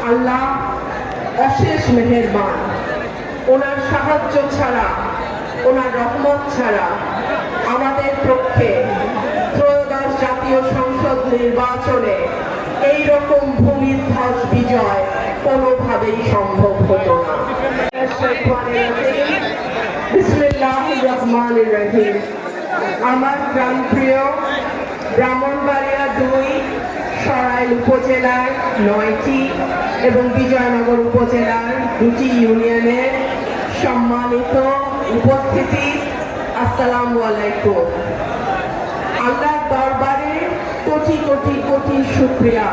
আল্লাহ অশেষ মেহেরবান। ওনার সাহায্য ছাড়া, ওনার রহমত ছাড়া আমাদের পক্ষে ত্রয়োদশ জাতীয় সংসদ নির্বাচনে এই রকম ভূমিধ্বস বিজয় কোনোভাবেই সম্ভব হতো না। বিসমিল্লাহির রহমানির রহিম। আমার প্রাণপ্রিয় ব্রাহ্মণবাড়িয়া 2 সরাইল উপজেলার 9টি এবং বিজয়নগর উপজেলার 2টি ইউনিয়নের সম্মানিত উপস্থিতি, আসসালামু আলাইকুম। আল্লাহর দরবারে কোটি কোটি কোটি শুকরিয়া।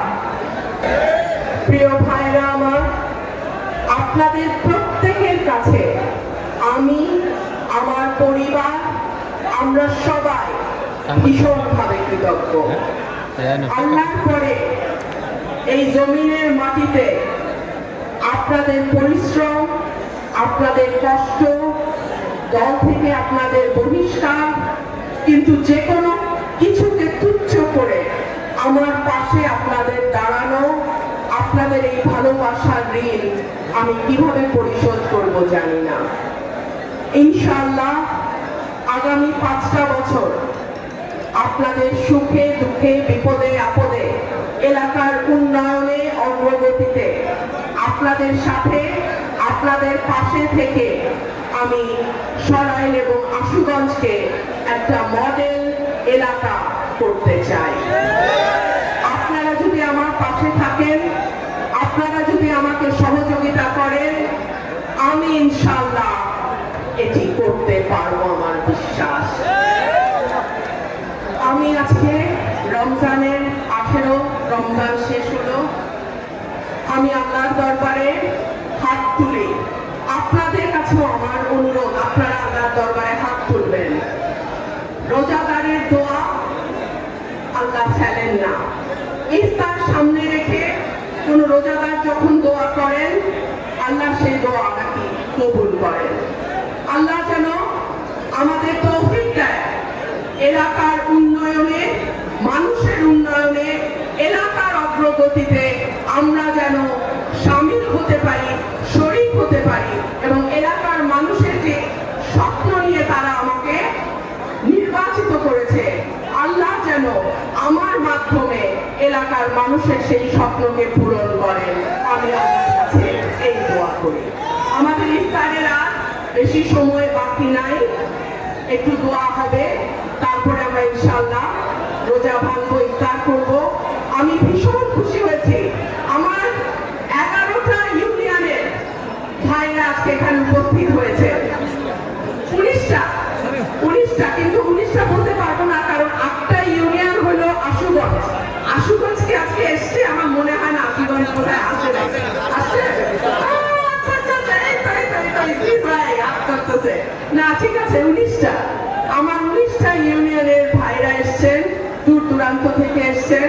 প্রিয় ভাইরা আমার, আপনাদের প্রত্যেকের কাছে আমি, আমার পরিবার, আমরা সবাই ভীষণভাবে কৃতজ্ঞ। আল্লাহর পরে এই জমিনের মাটিতে আপনাদের পরিশ্রম, আপনাদের কষ্ট, দল থেকে আপনাদের বহিষ্কার, কিন্তু যে কোনো কিছুকে তুচ্ছ করে আমার পাশে আপনাদের দাঁড়ানো, আপনাদের এই ভালোবাসার ঋণ আমি কিভাবে পরিশোধ করব জানি না। ইনশাআল্লাহ আগামী 5টা বছর আপনাদের সুখে দুঃখে বিপদে আপদে এলাকার উন্নয়নে অগ্রগতিতে আপনাদের সাথে, আপনাদের পাশে থেকে আমি সরাইল এবং আশুগঞ্জকে একটা মডেল এলাকা করতে চাই। আপনারা যদি আমার পাশে থাকেন, আপনারা যদি আমাকে সহযোগিতা করেন, আমি ইনশাআল্লাহ এটি করতে পারবো, আমার বিশ্বাস। আমি আজকে রমজানের 18 রমজান শেষ হলো, আমি আল্লাহর দরবারে হাত তুলি। আপনাদের কাছেও আমার অনুরোধ, আপনারা আল্লাহর দরবারে হাত তুলবেন। রোজাদারের দোয়া আল্লাহ ফেলেন না। ইফতার সামনে রেখে কোন রোজাদার যখন দোয়া করেন, আল্লাহ সেই দোয়া নাকি কবুল করেন। আল্লাহ যেন আমাদের তৌফিক দেয় এলাকার উন্নয়নে, মানুষের উন্নয়নে, এলাকার অগ্রগতিতে আমরা যেন শামিল হতে পারি, শরীক হতে পারি, এবং এলাকার মানুষের যে স্বপ্ন নিয়ে তারা আমাকে নির্বাচিত করেছে, আল্লাহ যেন আমার মাধ্যমে এলাকার মানুষের সেই স্বপ্নকে পূরণ করেন। আমি আল্লাহর কাছে এই দোয়া করি। আমাদের ইফতারের আর বেশি সময় বাকি নাই, একটু দোয়া হবে, তারপরে আমরা ইনশাআল্লাহ রোজা ভাঙবো, ইফতার করবো। আমি ভীষণ খুশি হয়েছি, আমার 11টা ইউনিয়নের ভাইরা আজকে এখানে উপস্থিত হয়েছে। 19টা, কিন্তু 19টা বলতে পারবো না, কারণ 8টা ইউনিয়ন হলো আশুগঞ্জ। আশুগঞ্জকে আজকে এসছে, আমার মনে হয় না আশুগঞ্জ কোথায় আসে না। না, ঠিক আছে, 19টা, আমার 19টা ইউনিয়নের ভাইরা এসছেন, দূর দূরান্ত থেকে এসছেন।